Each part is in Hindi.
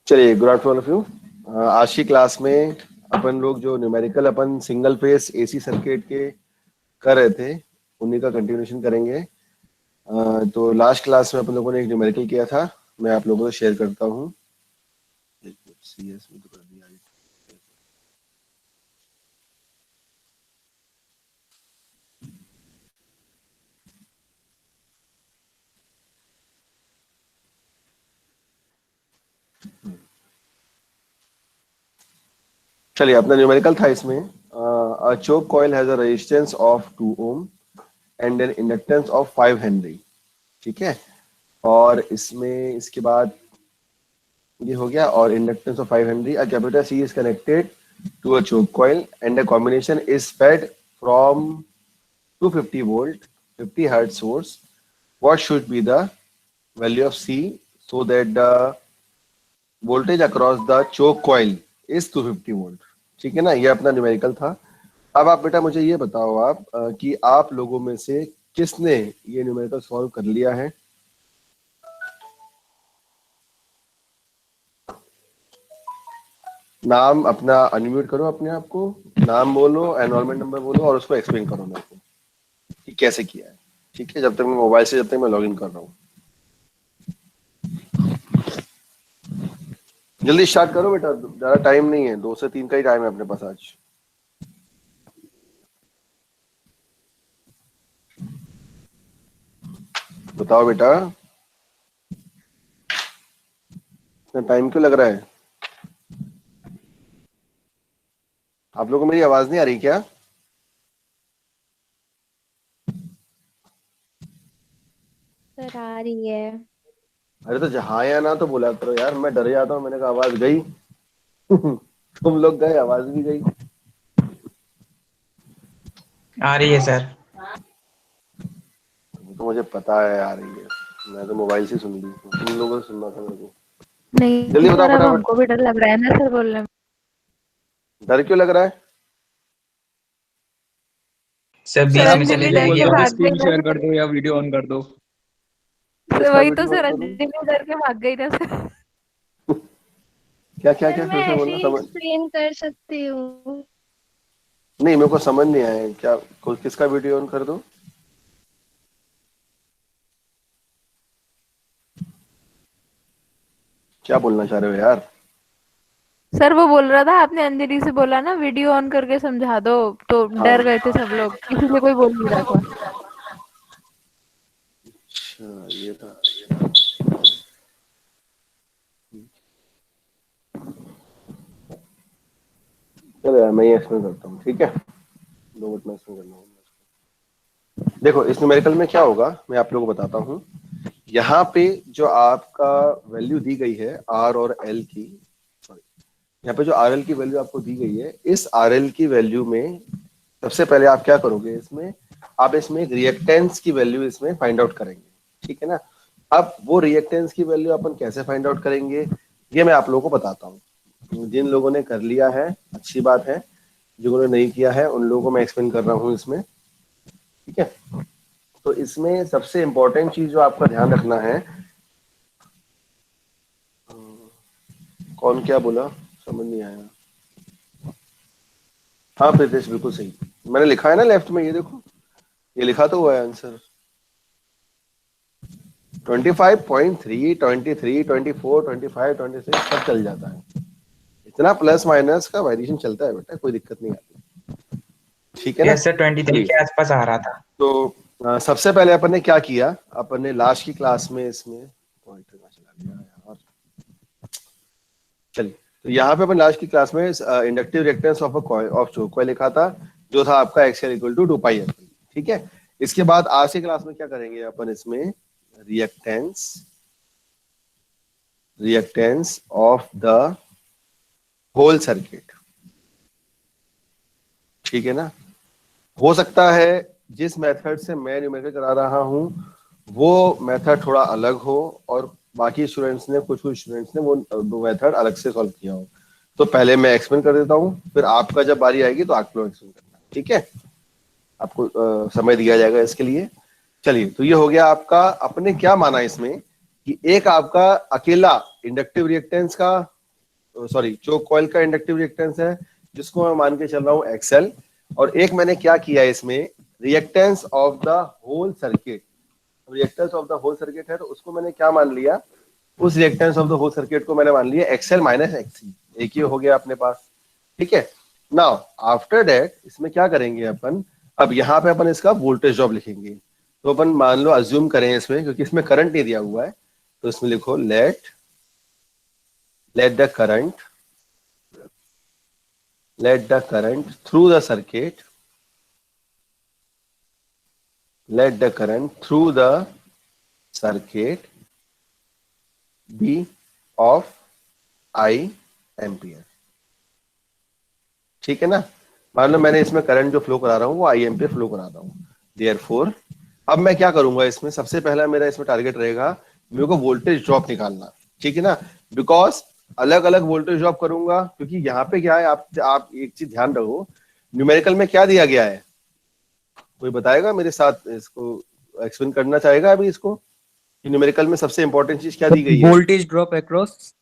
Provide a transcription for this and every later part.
चलिए, गुड आफ्टरनून ऑफ यू। आज की क्लास में अपन लोग जो न्यूमेरिकल अपन सिंगल फेस एसी सर्किट के कर रहे थे उन्हीं का कंटिन्यूशन करेंगे। तो लास्ट क्लास में अपन लोगों ने एक न्यूमेरिकल किया था, मैं आप लोगों से शेयर करता हूँ। चलिए, अपना न्यूमेरिकल था इसमें। A choke coil has a resistance of 2 ohm and an inductance of 5 henry. ठीक है, और इसमें इसके बाद ये हो गया, और inductance of 5 henry, a capacitor C is connected to a choke coil and a combination is fed from 250 volt 50 hertz source. What should be the value of C so that the voltage across the choke coil is 250 volt? ठीक है ना, ये अपना न्यूमेरिकल था। अब आप बेटा मुझे ये बताओ आप कि आप लोगों में से किसने ये न्यूमेरिकल सॉल्व कर लिया है। नाम अपना अनम्यूट करो, अपने आप को नाम बोलो, एनरोलमेंट नंबर बोलो और उसको एक्सप्लेन करो मेरे को कि कैसे किया है। ठीक है, जब तक मैं मोबाइल से, जब तक मैं लॉगिन कर रहा हूँ, जल्दी स्टार्ट करो बेटा, ज्यादा टाइम नहीं है, 2 से 3 का ही टाइम है अपने पास आज। बताओ बेटा, इतना टाइम क्यों लग रहा है? आप लोगों को मेरी आवाज नहीं आ रही क्या? सर आ रही है। अरे तो जहाँ या ना तो बोला करो यार, मैं डर जाता हूँ, मैंने कहा आवाज गई। तुम लोग गए, आवाज भी गई। आ रही है सर। तो मुझे पता है आ रही है, मैं तो मोबाइल से सुन ली, तुम लोगों से सुनना था मेरे को। नहीं जल्दी बताओ सर, अब फटाफट। हमको भी डर लग रहा है ना सर बोलने में। डर क्यों लग रहा है? सर सर बीच में अंजलि चले डर के जाइएगा। भाग स्क्रीन गई शेयर ना कर दो या वीडियो ऑन कर दो। सर, किसका वही तो वीडियो सर, ऑन करूं? अंजलि डर के भाग गई ना सर। क्या क्या सर क्या, मैं फिर से ऐसे बोलना, ही समझ एक्सप्लेन कर सकती हूँ। नहीं, मेरे को समझ नहीं आया क्या। किसका वीडियो ऑन कर दो? क्या बोलना चाह रहे हो यार? सर वो बोल रहा था, आपने अंजलि से बोला ना वीडियो ऑन करके समझा दो, तो हाँ, डर गए थे सब लोग, इसीलिए कोई बोल नहीं रहा था। अच्छा ये था। चलो यार, मैं ही एक्सप्लेन करता हूँ, ठीक है? 2 मिनट में एक्सप्लेन करना होगा। देखो, इस न्यूमेरिकल में क्या होगा मैं आप लोगों को बताता हूँ। यहाँ पे जो आपका वैल्यू दी गई है आर और एल की, सॉरी, यहाँ पे जो आर एल की वैल्यू आपको दी गई है, इस आर एल की वैल्यू में सबसे पहले आप क्या करोगे, इसमें आप इसमें रिएक्टेंस की वैल्यू इसमें फाइंड आउट करेंगे। ठीक है ना? अब वो रिएक्टेंस की वैल्यू अपन कैसे फाइंड आउट करेंगे, ये मैं आप लोगों को बताता हूँ। जिन लोगों ने कर लिया है अच्छी बात है, जिन्होंने नहीं किया है उन लोगों को मैं एक्सप्लेन कर रहा हूँ इसमें। ठीक है, तो इसमें सबसे इंपॉर्टेंट चीज जो आपका ध्यान रखना है, कौन क्या बोला समझ नहीं आया। हाँ प्रीतेश, बिल्कुल सही, मैंने लिखा है ना लेफ्ट में, ये देखो, ये लिखा तो हुआ है आंसर। 25.3 23 24 25 26 सब चल जाता है, इतना प्लस माइनस का वेरिएशन चलता है बेटा, कोई दिक्कत नहीं आती। ठीक है ना? यस सर, 23 के आसपास आ रहा था। तो सबसे पहले अपन ने क्या किया, अपन ने लास्ट की क्लास में इसमें पॉइंटर कहाँ चला गया यार, चलिए, तो यहाँ पे अपन लास्ट की क्लास में inductive reactance of of choke coil लिखा था, जो था आपका XL equal to 2 pi F. ठीक है, इसके बाद आज की क्लास में क्या करेंगे अपन, इसमें reactance reactance of the whole circuit. ठीक है ना? हो सकता है जिस मेथड से मैं न्यूमेरिकल करा रहा हूं वो मेथड थोड़ा अलग हो, और बाकी स्टूडेंट्स ने, कुछ कुछ स्टूडेंट्स ने वो मेथड अलग से सॉल्व किया हो। तो पहले मैं एक्सप्लेन कर देता हूँ, फिर आपका जब बारी आएगी तो आप लोग एक्सप्लेन करना। ठीक है, आपको समय दिया जाएगा इसके लिए। चलिए, तो ये हो गया आपका, अपने क्या माना इसमें कि एक आपका अकेला इंडक्टिव रिएक्टेंस का सॉरी चोक कॉइल का इंडक्टिव रिएक्टेंस है जिसको मैं मान के चल रहा हूँ एक्सएल, और एक मैंने क्या किया इसमें reactance of the whole circuit, reactance of the whole circuit है तो उसको मैंने क्या मान लिया, उस reactance of the whole circuit को मैंने मान लिया एक्सएल माइनस एक्सी, एक ही हो गया अपने पास। ठीक है, नाउ आफ्टर दैट इसमें क्या करेंगे अपन, अब यहाँ पे अपन इसका वोल्टेज ड्रॉप लिखेंगे, तो अपन मान लो अज्यूम करें इसमें, क्योंकि इसमें करंट नहीं दिया हुआ है, तो इसमें लिखो let the current through the circuit, let the current through the circuit be of I ampere. ठीक है ना, मान लो मैंने इसमें करंट जो फ्लो करा रहा हूं वो आई एम्पियर फ्लो करा रहा हूं, देयरफॉर अब मैं क्या करूंगा इसमें, सबसे पहला मेरा इसमें टारगेट रहेगा मेरे को वोल्टेज ड्रॉप निकालना। ठीक है ना, बिकॉज अलग अलग वोल्टेज ड्रॉप करूंगा, क्योंकि यहाँ पे क्या है, आप एक चीज ध्यान रखो, न्यूमेरिकल में क्या दिया गया है, कोई बताएगा मेरे साथ, इसको एक्सप्लेन करना चाहेगा अभी इसको, कि न्यूमेरिकल में सबसे इंपॉर्टेंट चीज क्या दी गई है? Voltage drop across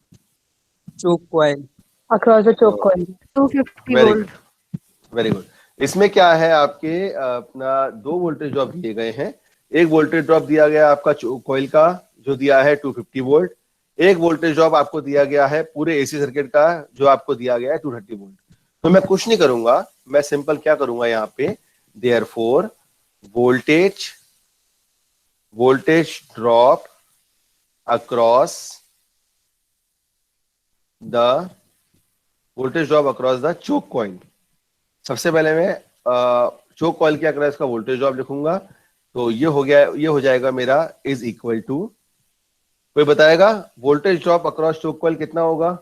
choke coil, across the choke coil. 250 volt. Very good. इसमें क्या है आपके अपना दो वोल्टेज ड्रॉप दिए गए हैं, एक वोल्टेज ड्रॉप दिया गया आपका कॉइल का जो दिया है 250 वोल्ट, एक वोल्टेज ड्रॉप आपको दिया गया है पूरे एसी सर्किट का जो आपको दिया गया है 230 वोल्ट। तो मैं कुछ नहीं करूंगा, मैं सिंपल क्या करूंगा यहाँ पे, therefore voltage drop across the choke coil। सबसे पहले मैं चोक कॉइल के अक्रॉस का वोल्टेज ड्रॉप लिखूंगा, तो ये हो गया, ये हो जाएगा मेरा इज इक्वल टू, कोई बताएगा voltage drop across choke coil कितना होगा?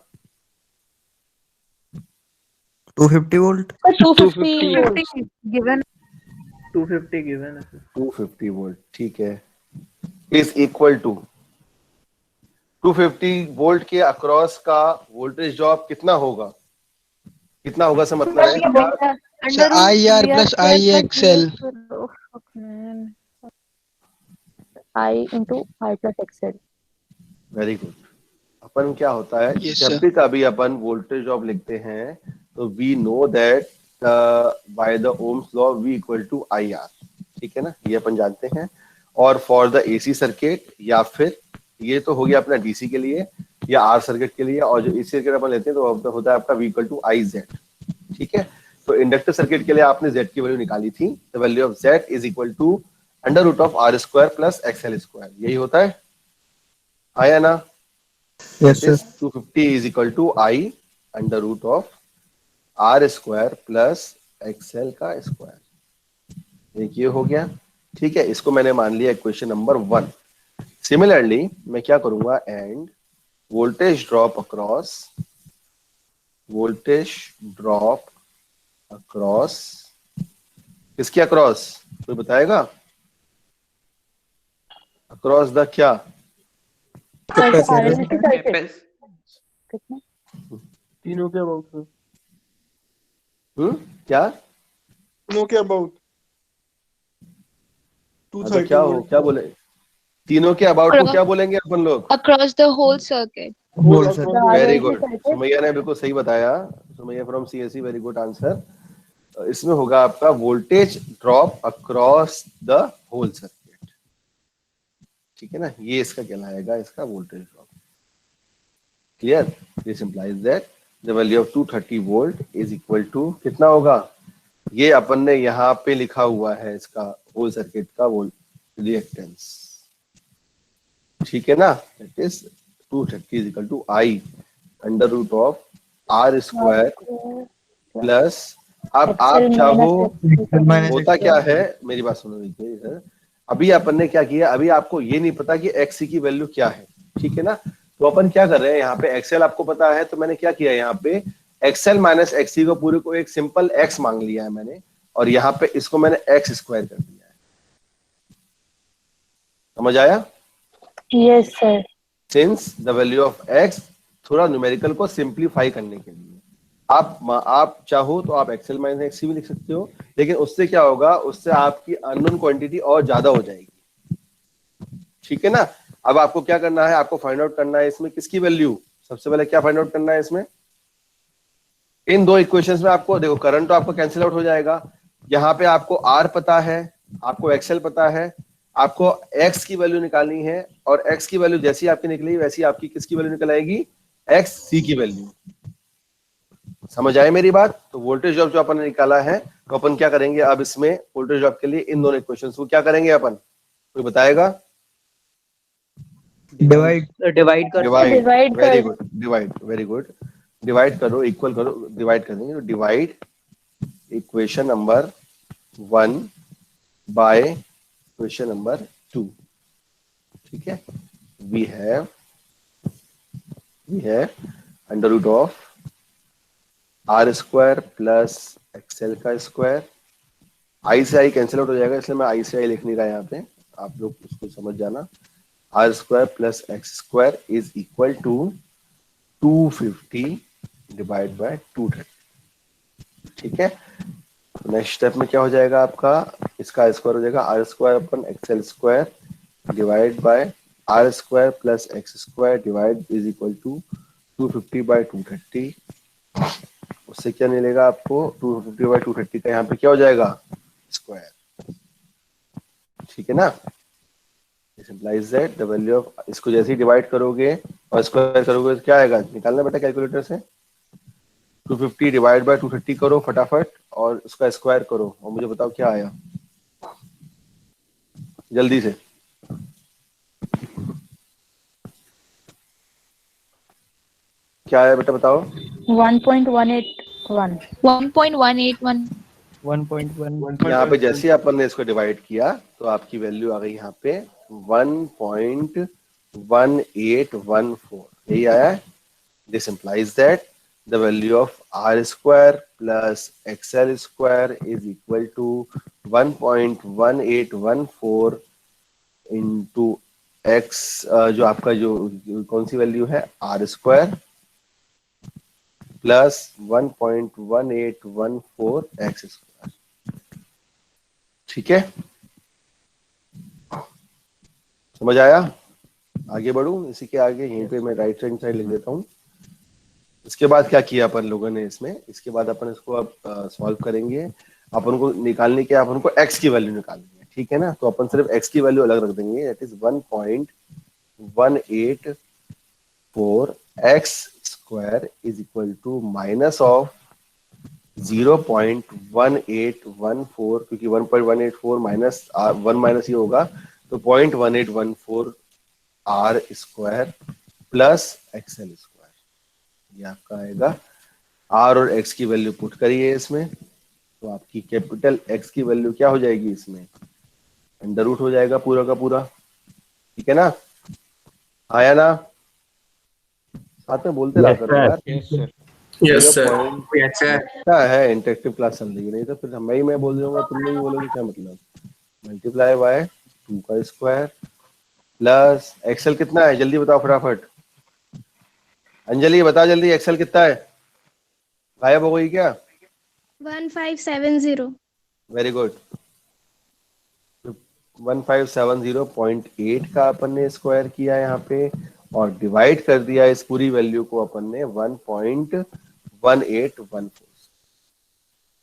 250 वोल्ट। 250 volts. गिवन 250 गिवन है। 250 वोल्ट, ठीक है, इज इक्वल टू 250 वोल्ट के अक्रॉस का वोल्टेज ड्रॉप कितना होगा, कितना होगा से मतलब है IR plus IXL। I into I plus XL. Very good. अपन क्या होता है Yes, जब sir. भी कभी अपन वोल्टेज ड्रॉप लिखते हैं तो we know that by the Ohm's law V equal to IR। ठीक है ना, ये अपन जानते हैं। और फॉर द एसी सर्किट, या फिर ये तो हो गया अपना डीसी के लिए या आर सर्किट के लिए, और जो एसी सर्किट अपन लेते हैं तो होता है आपका V इक्वल टू IZ। ठीक है, तो इंडक्टर सर्किट के लिए आपने Z की वैल्यू निकाली थी, the value of Z is equal to under root of R square plus XL square, यही होता है, आया ना? Yes sir. 250 is equal to I under root of R square plus XL का स्क्वायर, एक ये हो गया। ठीक है, इसको मैंने मान लिया इक्वेशन नंबर 1। सिमिलरली मैं क्या करूंगा, एंड वोल्टेज ड्रॉप अक्रॉस किसके अक्रॉस, कोई बताएगा? अक्रॉस द क्या? कितना? तीनों के अबाउट सर। क्या तीनों के अबाउट तो क्या हो, क्या बोले? तीनों के अबाउट को क्या बोलेंगे अपन लोग? Across the whole circuit. बोल सर। वेरी गुड, सुमैया ने बिल्कुल सही बताया, Sumaiya from CSC, very good answer. इसमें होगा आपका voltage drop across the whole circuit. ठीक है ना, ये इसका कहलाएगा, इसका voltage drop. Clear? This implies that the value of 230 volt is equal to कितना होगा, ये अपन ने यहाँ पे लिखा हुआ है इसका होल सर्किट का रिएक्टेंस। ठीक है ना, that is 230 is equal to I under root of R square plus, अब आप चाहो, होता क्या है, मेरी बात सुनो सर, अभी अपन ने क्या किया, अभी आपको ये नहीं पता कि XC की वैल्यू क्या है। ठीक है ना, तो अपन क्या कर रहे हैं, यहाँ पे XL आपको पता है, तो मैंने क्या किया, यहाँ पे XL माइनस XC को पूरे को एक सिंपल X मांग लिया है मैंने, और यहाँ पे इसको मैंने X स्क्वायर कर दिया है। समझ आया? Yes sir. Since the value of X, थोड़ा न्यूमेरिकल को सिंप्लीफाई करने के लिए आप चाहो तो आप XL माइनस XC भी लिख सकते हो, लेकिन उससे क्या होगा, उससे आपकी अननोन क्वांटिटी और ज्यादा हो जाएगी। ठीक है ना, अब आपको क्या करना है, आपको फाइंड आउट करना है इसमें किसकी वैल्यू, सबसे पहले क्या फाइंड आउट करना है इसमें, इन दो इक्वेशंस में आपको देखो करंट तो आपको कैंसिल आउट हो जाएगा, यहाँ पे आपको आर पता है, आपको एक्सएल पता है, आपको एक्स की वैल्यू निकालनी है, और एक्स की वैल्यू जैसी आपकी निकली वैसी आपकी किसकी वैल्यू निकल आएगी, एक्स सी की वैल्यू। समझ आए मेरी बात? तो वोल्टेज ड्रॉप जो अपन ने निकाला है, तो अपन क्या करेंगे अब इसमें वोल्टेज ड्रॉप के लिए इन दोनों इक्वेशंस को क्या करेंगे अपन, कोई बताएगा? डिवाइड डिवाइड कर डिवाइड वेरी कर good, divide, very good, divide करो, इक्वल करो, डिवाइड कर देंगे। तो divide equation number 1 by equation number 2, ठीक है। We have under root of R square plus XL का स्क्वायर, आई से आई कैंसिल आउट हो जाएगा इसलिए मैं आई से आई लिख नहीं रहा यहाँ पे, आप लोग उसको समझ जाना। R square plus X square is equal to 250 divide by 230, ठीक है। नेक्स्ट स्टेप में क्या हो जाएगा आपका, इसका स्क्वायर हो जाएगा आर स्क्वायर अपन XL square divide by R square plus X square divide is equal to 250 by 230। उससे क्या मिलेगा आपको, 250 बाय 230 का यहाँ पे क्या हो जाएगा, स्क्वायर, ठीक है ना। This implies that the value of, इसको जैसे ही डिवाइड करोगे और स्क्वायर करोगे तो क्या आएगा, निकालना बेटा कैलकुलेटर से। 250 डिवाइड बाय 230 करो फटाफट और उसका स्क्वायर करो और मुझे बताओ क्या आया जल्दी से। क्या आया बेटा बताओ। 1.181 1.181 1.1 यहाँ पे जैसे ही अपन ने इसको डिवाइड किया तो आपकी वैल्यू आ गई यहाँ पे 1.1814, यही आया है। This implies that the value of R square plus XL square is equal to 1.1814 into X, जो आपका जो कौन सी वैल्यू है, R square plus 1.1814 X square, ठीक है। समझ आया? आगे बढ़ूं, इसी के आगे यहीं पे मैं राइट हैंड साइड लिख देता हूं। इसके बाद क्या किया अपन लोगों ने इसमें, इसके बाद अपन इसको अब सॉल्व करेंगे। अपन को निकालने के, अपन को x की वैल्यू निकालनी है, ठीक है ना। तो अपन सिर्फ x की वैल्यू अलग रख देंगे, that is 1.184 x square is equal to minus of 0.1814, क्योंकि 1.184 माइनस 1 माइनस ये होगा तो 0.1814 R square plus XL square, ये आपका आएगा। आर और एक्स की वैल्यू पुट करिए इसमें, तो आपकी कैपिटल एक्स की वैल्यू क्या हो जाएगी, इसमें अंडर रूट हो जाएगा पूरा का पूरा, ठीक है ना। आया ना, साथ में बोलते रहा करो यार। Yes sir. क्या है, इंटरेक्टिव क्लास चल रही है, नहीं तो फिर मैं बोल दूंगा तुम नहीं बोलोगे, क्या मतलब। मल्टीप्लाई बाय 2 का स्क्वायर प्लस एक्सएल कितना है, जल्दी बताओ फटाफट। अंजलि बता जल्दी, एक्सएल कितना है, गायब हो गई क्या? 1570 वेरी गुड, 1570.8 का अपन ने स्क्वायर किया यहाँ पे और डिवाइड कर दिया इस पूरी वैल्यू को अपन ने 1.1814।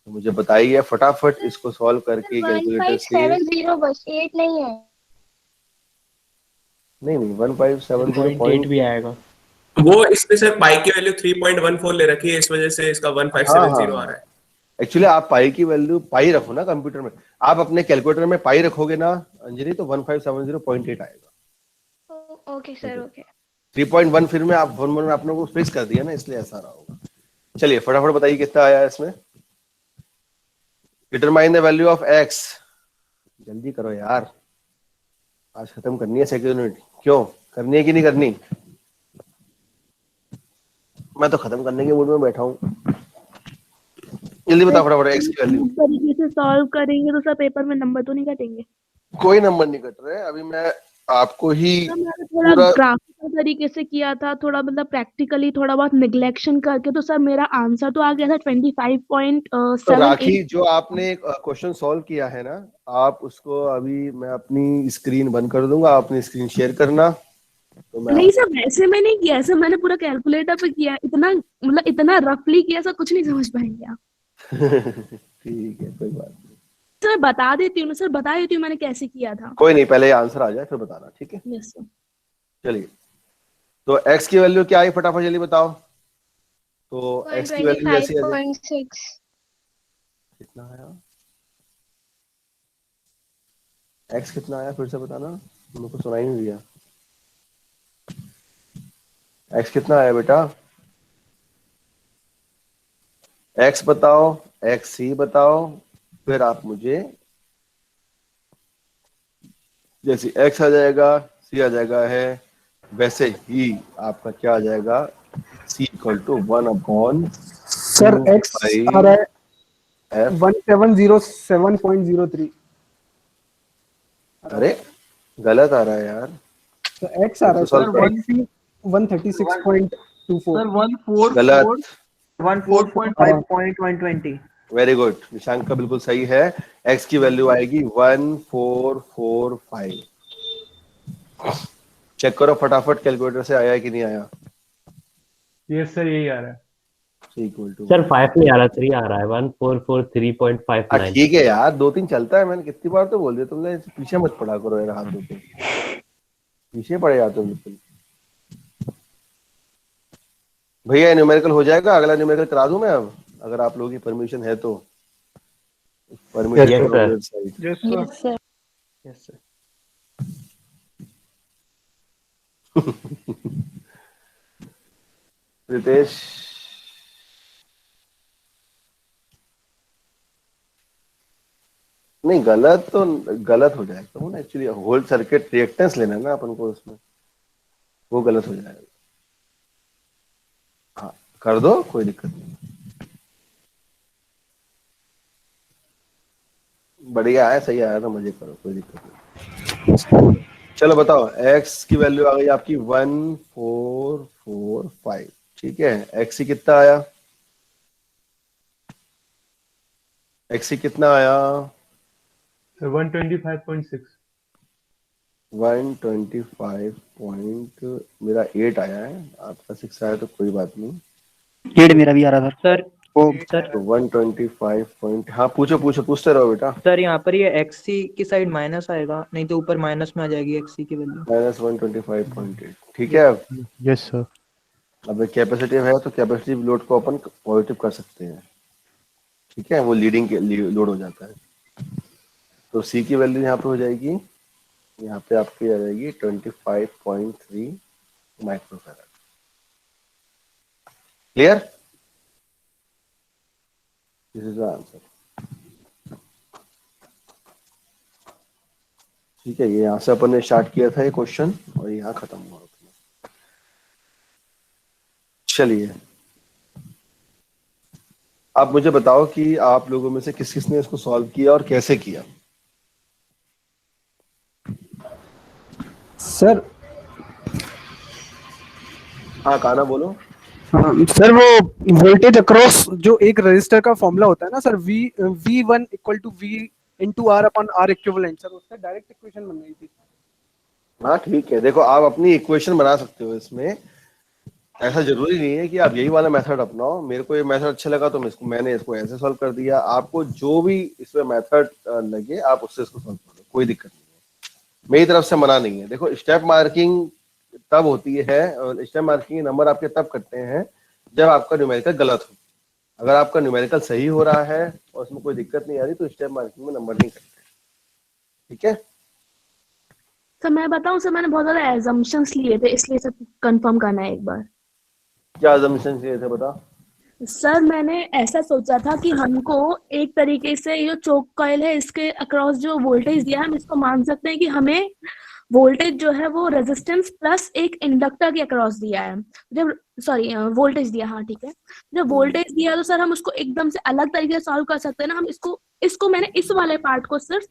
तो मुझे बताइए फटाफट इसको सॉल्व करके कैलकुलेटर से। 1570 बस 8 नहीं है। नहीं 1570 भी आएगा। वो इसमें सर पाई की वैल्यू 3.14 ले रखी है, इस वजह से इसका 1570 आ रहा है। एक्चुअली आप पाई की वैल्यू पाई रखो ना कंप्यूटर में, आप अपने कैलकुलेटर में पाई रखोगे ना अंजलि, तो 1570.8 आएगा। Okay sir, okay. 3.1 फिर में आप फॉर्मूला में आपने को फिक्स कर दिया ना, इसलिए ऐसा रहा होगा। चलिए फटाफट बताइए कितना आया इसमें। Determine the value of x, जल्दी करो यार, आज खत्म करनी है सेकंड यूनिट। क्यों करनी है कि नहीं करनी? मैं तो खत्म करने के मूड में बैठा हूँ, जल्दी बताओ फटाफट एक्स की वैल्यू। इस तरीके से सॉल्व करेंगे तो सर पेपर में नंबर तो नहीं कटेंगे? कोई नंबर नहीं कट रहे, अभी मैं आपको ही मैंने थोड़ा ग्राफिकल तरीके से किया था, थोड़ा मतलब प्रैक्टिकली थोड़ा बहुत निग्लेक्शन करके, तो सर मेरा आंसर तो आ गया था 25.78। तो राखी जो आपने क्वेश्चन सॉल्व किया है ना, आप उसको अभी मैं अपनी स्क्रीन बंद कर दूंगा, आप अपनी स्क्रीन शेयर करना, तो मैं नहीं सर, वैसे मैं नहीं किया, ऐसे मैंने पूरा कैलकुलेटर पे किया, इतना मतलब इतना रफली किया सर, कुछ नहीं समझ पाएंगे आप। ठीक है, कोई बात नहीं। सर मैं बता देती हूँ ना सर, बता देती हूँ मैंने कैसे किया था। कोई नहीं, पहले आंसर आ जाए फिर बताना, ठीक है। Yes sir. चलिए, तो x की वैल्यू क्या आई फटाफट जल्दी बताओ। तो x की वैल्यू ऐसी आ जाए, 125.6 कितना आया, x कितना आया फिर से बताना, मुझको सुनाई नहीं दिया। x कितना आया बेटा, x बताओ, xc बताओ, फिर आप मुझे जैसे x आ जाएगा c आ जाएगा है, वैसे ही आपका क्या आ जाएगा, c equal to 1/2 sir X आ रहा है f। 1707.03। अरे गलत आ रहा है यार, तो एक्स आ रहा है सर, सर 136.24। गलत। 104.5.120। वेरी गुड, निशांक का बिल्कुल सही है। x की वैल्यू आएगी 1445। चेक करो फटाफट कैलकुलेटर से आया है कि नहीं आया। यस सर, यही आ रहा है। इक्वल टू सर 5 नहीं आ रहा, 3 आ रहा है, 1443.59। ठीक है यार, 2-3 चलता है, मैंने कितनी बार तो बोल दिया, तुमने पीछे मत पड़ा करो यार, हाथ धो के पीछे पड़े जाते हो बिल्कुल। भैया न्यूमेरिकल हो जाएगा, अगला न्यूमेरिकल करा दूं मैं अब, अगर आप लोगों की परमिशन है तो। Permission Yes, sir. Yes sir. Yes, sir. Yes sir. Ritesh, नहीं गलत तो गलत हो जाएगा, वो ना एक्चुअली होल सर्किट रिएक्टेंस लेना है ना अपन को उसमें, वो गलत हो जाएगा। हाँ कर दो, कोई दिक्कत नहीं, बढ़िया है, सही आया तो मजे करो, कोई दिक्कत नहीं। चलो बताओ, x की वैल्यू आ गई आपकी 1445, ठीक है। xc कितना आया, xc कितना आया, 125.6। 125 पॉइंट, मेरा 8 आया है, आपका 6 आया तो कोई बात नहीं। 8 मेरा भी आ रहा था सर। सर तो 125 पॉइंट, हाँ पूछो पूछो, पूछते रहो बेटा। सर यहाँ पर ये एक्ससी की साइड माइनस आएगा, नहीं तो ऊपर माइनस में आ जाएगी एक्ससी की वैल्यू। -125.8, ठीक है। Yes sir. अब कैपेसिटिव है तो कैपेसिटिव लोड को अपन पॉजिटिव कर सकते हैं, ठीक है, वो लीडिंग के लोड हो जाता है। तो सी की वैल्यू यहाँ पे हो जाएगी, यहाँ पे आपकी आ जाएगी 25.3 microfarad. Clear, this is the answer. ठीक है, ये यहाँ से अपन ने स्टार्ट किया था ये क्वेश्चन और यहाँ खत्म हुआ अपना। चलिए आप मुझे बताओ कि आप लोगों में से किस किसने इसको सॉल्व किया और कैसे किया। सर हाँ काना बोलो। सर वो वोल्टेज अक्रॉस जो एक रजिस्टर का फॉर्मूला होता है ना sir, V1 equal to V into R अपन R इक्विवेलेंट, सर उससे डायरेक्ट इक्वेशन बन गई थी। हाँ ठीक है, देखो आप अपनी इक्वेशन बना सकते हो इसमें, ऐसा जरूरी नहीं है कि आप यही वाला मेथड अपनाओ। मेरे को ये मेथड अच्छा लगा तो मैंने इसको ऐसे सॉल्व कर दिया, आपको जो भी इसमें मेथड लगे आप उससे इसको सॉल्व कर दो, कोई दिक्कत नहीं है, मेरी तरफ से मना नहीं है। देखो स्टेप मार्किंग तब होती है और स्टेप मार्किंग नंबर आपके तब कटते हैं जब आपका न्यूमेरिकल गलत हो। अगर आपका न्यूमेरिकल सही हो रहा है और उसमें कोई दिक्कत नहीं आ रही तो स्टेप मार्किंग में नंबर नहीं कटते, ठीक है। सर मैं बताऊं सर, मैंने बहुत ज्यादा एजम्पशंस लिए थे, इसलिए सब कंफर्म करना है एक बार। क्या assumption चाहिए थे बता। सर मैंने ऐसा सोचा था कि हमको एक तरीके से ये जो चोक कॉइल है इसके अक्रॉस जो वोल्टेज दिया है, हम इसको मान सकते हैं कि हमें वोल्टेज जो है वो रेजिस्टेंस प्लस एक इंडक्टर के अक्रॉस दिया है। जब सॉरी वोल्टेज दिया, हाँ ठीक है, जब वोल्टेज दिया तो सर हम उसको एकदम से अलग तरीके से सॉल्व कर सकते हैं ना। हम इसको मैंने इस वाले पार्ट को सिर्फ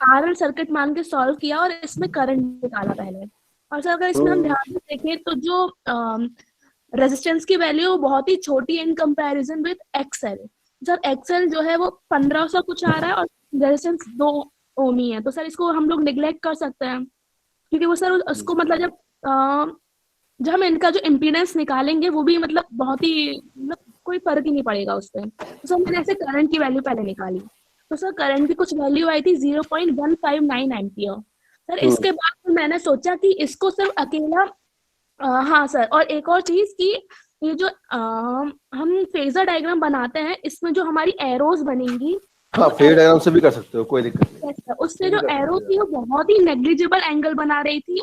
आरएल सर्किट मान के सॉल्व किया और इसमें करंट निकाला पहले। और सर अगर इसमें हम ध्यान से देखें तो जो रेजिस्टेंस की वैल्यू बहुत ही छोटी in comparison with XL. Sir XL जो है वो 1500 कुछ आ रहा है और रेजिस्टेंस 2 ओम ही है, तो सर इसको हम लोग निगलेक्ट कर सकते हैं क्योंकि वो सर उसको मतलब जब जब हम इनका जो इम्पीडेंस निकालेंगे वो भी मतलब बहुत ही मतलब कोई फर्क ही नहीं पड़ेगा उस पर। तो सर मैंने ऐसे करंट की वैल्यू पहले निकाली, तो सर करंट की कुछ वैल्यू आई थी 0.159 एम्पियर। सर इसके बाद फिर मैंने सोचा कि इसको सिर्फ अकेला हाँ सर, और एक और चीज कि ये जो हम फेजर डायग्राम बनाते हैं इसमें जो हमारी एरोज बनेंगी, हाँ फेज डायग्राम से भी कर सकते हो, कोई दिक्कत नहीं। yes, sir, उससे जो एरो थी वो बहुत ही नेग्लिजिबल एंगल बना रही थी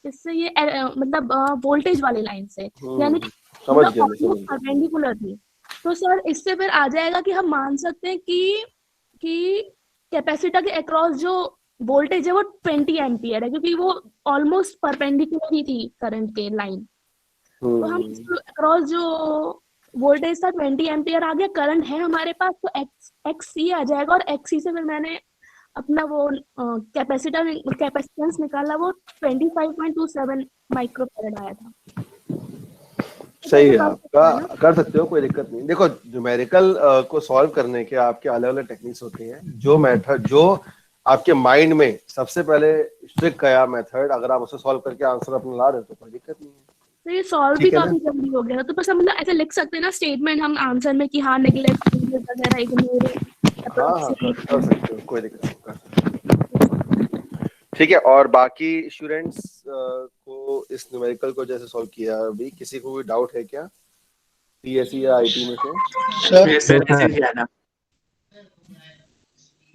इससे ये मतलब वोल्टेज वाली लाइन से, यानी कि समझ गया मैं, समझ गया। परपेंडिकुलर थी। तो सर इससे फिर आ जाएगा कि हम मान सकते हैं कि कैपेसिटर के अक्रॉस जो वोल्टेज है वो 20 एम्पियर है, क्योंकि वो ऑलमोस्ट परपेंडिकुलर ही थी करंट के लाइन। तो हम अक्रॉस जो वोल्टेज था 20 एम्पियर आ गया, करंट है हमारे पास, तो XC आ जाएगा, और XC से फिर मैंने अपना वो कैपेसिटेंस निकाला, वो 25.27 माइक्रोफैराड आया था। सही है आपका, कर सकते हो, कोई दिक्कत नहीं। देखो न्यूमेरिकल को सॉल्व करने के आपके अलग अलग टेक्निक्स होते हैं। जो मेथड जो आपके माइंड में सबसे पहले स्ट्रिक किया मेथड, अगर आप उसे सॉल्व करके आंसर अपना ला रहे हो तो कोई दिक्कत नहीं है। तो ये सॉल्व भी काफी जल्दी हो गया। तो बस हम मतलब ऐसे लिख सकते हैं ना स्टेटमेंट हम आंसर में कि हाँ नेगलेक्ट वगैरह इग्नोर, हाँ कर सकते हो, कोई दिक्कत नहीं, कर सकते हो। ठीक है, और बाकी स्टूडेंट्स को इस न्यूमेरिकल को जैसे सॉल्व किया अभी, किसी को भी डाउट है क्या सीएसई या आईटी में से?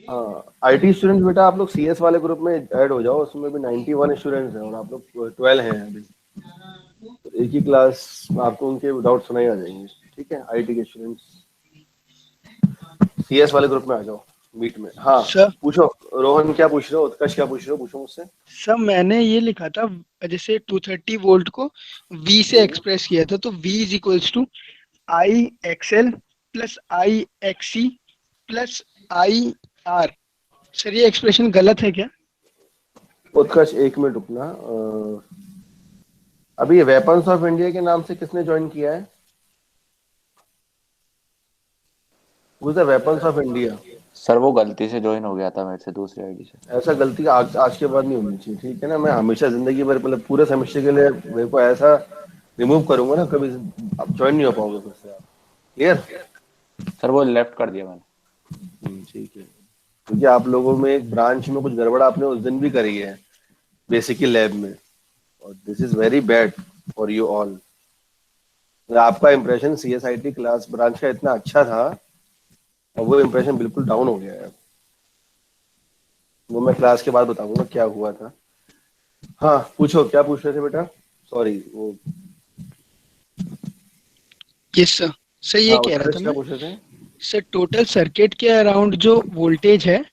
हाँ आईटी स्टूडेंट्स बेटा आप लोग सीएस वाले ग्रुप में ऐड हो जाओ, उसमें भी 91 स्टूडेंट्स हैं और आप लोग 12 हैं अभी, तो एक ही क्लास में आपको उनके डाउट सुनाई आ जाएंगे। ठीक है, आईटी के स्टूडेंट्स सीएस वाले ग्रुप में आ जाओ मीट में। हाँ सर पूछो, रोहन क्या पूछ रहे हो, उत्कर्ष क्या पूछ रहे हो, पूछो मुझसे। सर मैंने ये लिखा था जैसे 230 वोल्ट को V से एक्सप्रेस किया था, तो V is equals to IXL plus IXC plus IR। Sir ये एक्सप्रेशन गलत है क्या? उत्कर्ष एक मिनट रुकना। अभी ये वेपन्स ऑफ इंडिया के नाम से किसने ज्वाइन किया है? Weapons of India. सर वो गलती से ज्वाइन हो गया था मेरे से दूसरी आईडी से। ऐसा गलती आज के बाद नहीं होनी चाहिए, ठीक है ना। मैं हमेशा जिंदगी भर मतलब पूरे सेमेस्टर के लिए मेरे को ऐसा रिमूव करूंगा ना, कभी आप ज्वाइन नहीं हो पाओगे फिर से। आप क्लियर? सर वो लेफ्ट कर दिया मैंने। ठीक है, क्योंकि आप लोगों में एक ब्रांच में कुछ गड़बड़ आपने उस दिन भी करी है बेसिकली लैब में, और this is very bad for you all. आपका इंप्रेशन सीएसआईटी क्लास ब्रांच का इतना अच्छा था और वो इंप्रेशन बिल्कुल डाउन हो गया है। वो मैं क्लास के बाद बताऊंगा क्या हुआ था। हाँ पूछो, क्या पूछ रहे थे बेटा? सॉरी वो यस सर। सर ये कह रहा था क्या पूछ रहे थे सर, टोटल सर्किट के अराउंड जो वोल्टेज है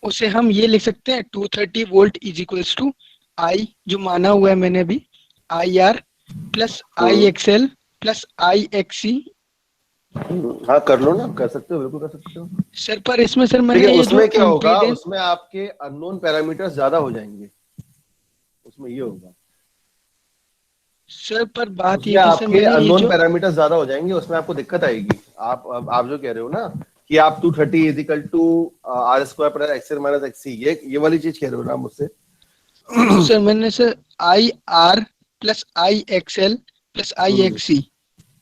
उसे हम ये लिख सकते हैं 230 वोल्ट इज इक्वल्स टू आई, जो माना हुआ है मैंने अभी, IR plus IXL plus IXC। हाँ कर लो ना, कर सकते हो, बिल्कुल कर सकते हो सर। पर इसमें सर मैंने ये उसमें जो क्या होगा, उसमें आपके अननोन पैरामीटर्स ज्यादा हो जाएंगे, उसमें ये होगा सर। पर बात ये आपके अननोन पैरामीटर्स ज्यादा हो जाएंगे, उसमें आपको दिक्कत आएगी। आप जो कह रहे हो ना कि आप 230 is equal to R² plus XL minus XC, ये वाली चीज कह रहे हो ना मुझसे? सर मैंने sir IR plus IXL plus IXC।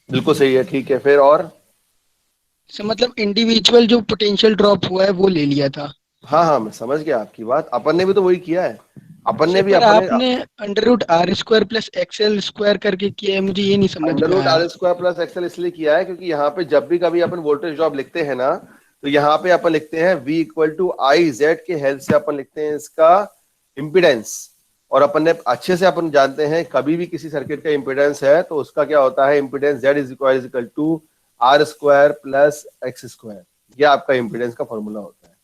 बिल्कुल सही है, ठीक है। फिर और सर मतलब इंडिविजुअल जो पोटेंशियल ड्रॉप हुआ है वो ले लिया था। हाँ मैं समझ गया आपकी बात। अपन ने भी तो वही किया है, अपन ने भी आपने √R² प्लस XL स्क्वायर करके किया है, मुझे ये नहीं समझ में आया। √R² प्लस XL इसलिए किया है क्योंकि यहाँ पे जब भी कभी अपन वोल्टेज ड्रॉप लिखते हैं ना, तो यहाँ पे अपन लिखते हैं V इक्वल टू IZ के हेल्प से अपन लिखते हैं इसका इम्पीडेंस। और अपन ने अच्छे से अपन जानते हैं कभी भी किसी सर्किट का इम्पीडेंस है तो उसका क्या होता है, impedance Z is equal to R² plus X²। ये आपका इम्पीडेंस का फॉर्मूला होता है,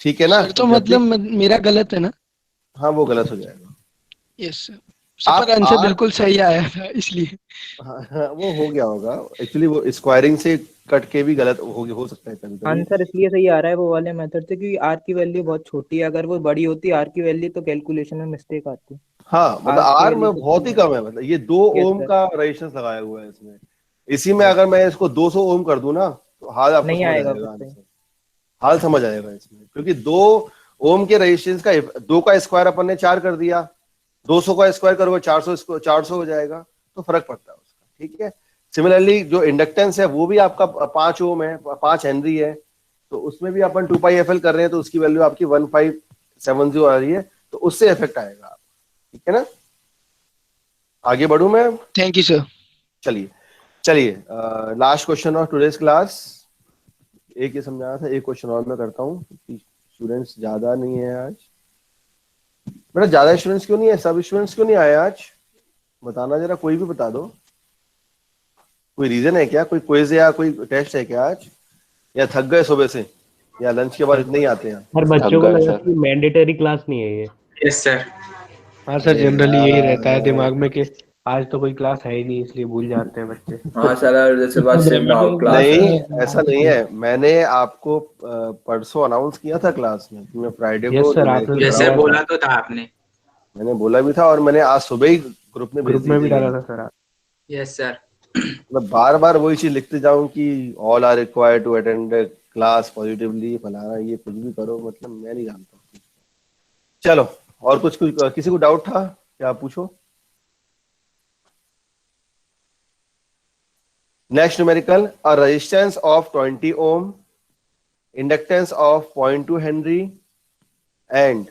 ठीक है ना? तो मतलब मेरा गलत है ना? हाँ वो गलत हो जाएगा। Yes sir. पर आंसर बिल्कुल सही आया था इसलिए। हाँ वो हो गया होगा एक्चुअली, वो स्क्वायरिंग से कट के भी गलत हो सकता है कभी। आंसर इसलिए सही आ रहा है वो वाले मेथड से क्योंकि R की वैल्यू बहुत छोटी है, अगर वो बड़ी होती R की वैल्यू तो कैलकुलेशन में मिस्टेक आती। हाँ मतलब R में बहुत ही कम है, मतलब ये 2 ओम का रेजिस्टेंस लगाया हुआ है इसमें। इसी में अगर मैं इसको 200 ओम कर दूं ना तो हाल आपको नहीं आएगा, हाल समझ आएगा इसमें, क्योंकि 2 ओम के रेजिस्टेंस का 2 का स्क्वायर अपन ने 4 कर दिया, 200 का स्क्वायर करोगे 400 हो जाएगा, तो फर्क पड़ता है उसका, ठीक है। सिमिलरली जो इंडक्टेंस है वो भी आपका 5 ओम है, 5 हेनरी है, तो उसमें भी अपन 2 पाई एफ एल कर रहे हैं, तो उसकी वैल्यू आपकी 1570 आ रही है, तो उससे इफेक्ट आएगा, ठीक है ना। आगे बढ़ूं मैं? Thank you sir. चलिए last question of today's class. एक ही समझाना था, एक क्वेश्चन और मैं करता हूँ, क्योंकि स्टूडेंट्स ज्यादा नहीं है आज। बेटा ज्यादा स्टूडेंट्स क्यों नहीं है, सब स्टूडेंट्स क्यों नहीं आए आज, बताना जरा, कोई भी बता दो। कोई रीजन है क्या, कोई क्विज या कोई टेस्ट है क्या आज, या थक गए सुबह से, या लंच के बाद इतने ही आते हैं? सर बच्चों को लगा कि मैंडेटरी क्लास नहीं है ये। Yes sir. हाँ सर, जनरली यही रहता है दिमाग में कि आज तो कोई क्लास है ही नहीं, इसलिए भूल जाते हैं बच्चे। हाँ सर, जैसे बात सेम डाउट क्लास नहीं, ऐसा नहीं है, मैंने आपको परसों अनाउंस किया था क्लास में कि मैं फ्राइडे को। यस सर, आपने जैसे बोला तो था आपने। मैंने बोला भी था, और मैंने आज सुबह ही ग्रुप में भी डाला था सर। Yes sir. मैं बार बार वही चीज लिखते जाऊं कि all are required to attend class positively, फलाना ये कुछ भी करो, मतलब मैं नहीं जानता। चलो, और कुछ किसी को डाउट था क्या, पूछो। Next numerical, uh resistance of 20 ohm, inductance of 0.2 henry and